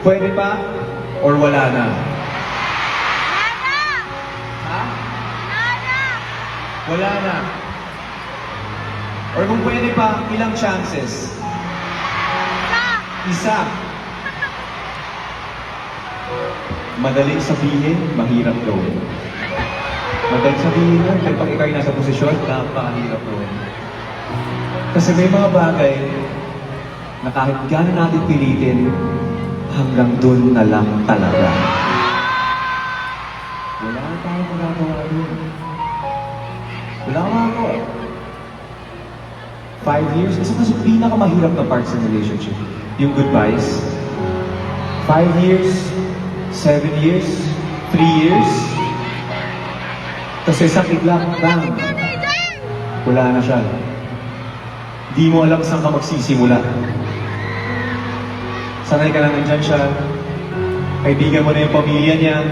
Pwede pa? Or wala na? Ha? Wala na. Or kung pwede pa, ilang chances? Isa. Madaling sabihin, mahirap gawin. Madaling sabihin lang, pero pag ikaw ay nasa posisyon, napakahirap gawin. Kasi may mga bagay na kahit gano'n natin pilitin, hanggang dun na lang talaga. Wala na tayong magagawa dun. Wala kang magagawa. 5 years, isa pa sa pinakamahirap na part sa relationship, yung goodbyes. 5 years, 7 years, 3 years, tapos isang iglap, bang! Wala na siya. Di mo alam saan ka magsisimula. Sanay ka lang nandyan siya. Kaibigan mo na yung pamilya niya.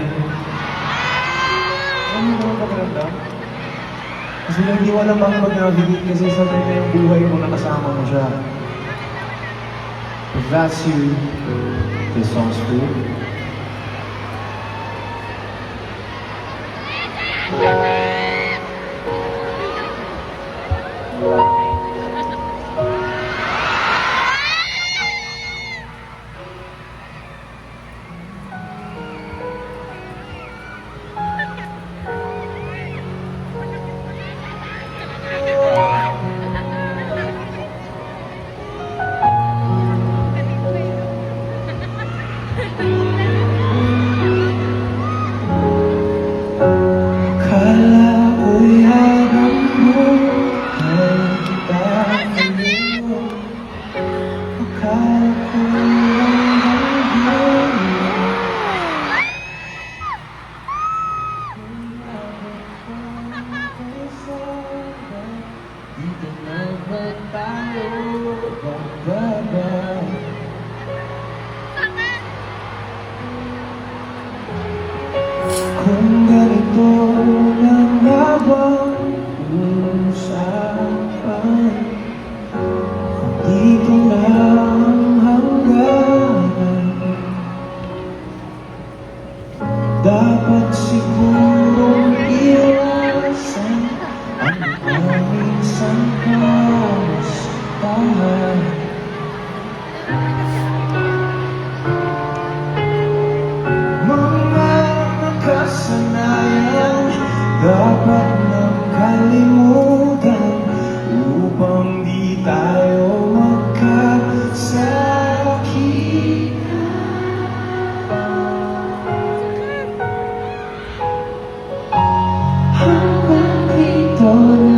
Ano mo ba pakiramdam? Kasi lang hindi mo alam bang mag-navigate kasi sanay na yung buhay mo na kasama mo siya. If that's you, this song's for you. Kung ganito na nga bang usapan, kung dito na ang hangganan, dapat sigurong iwasan ang aming sangkamustahan. Kasanayan dapat nang kalimutan upang di tayo magkasakitan. Hanggang dito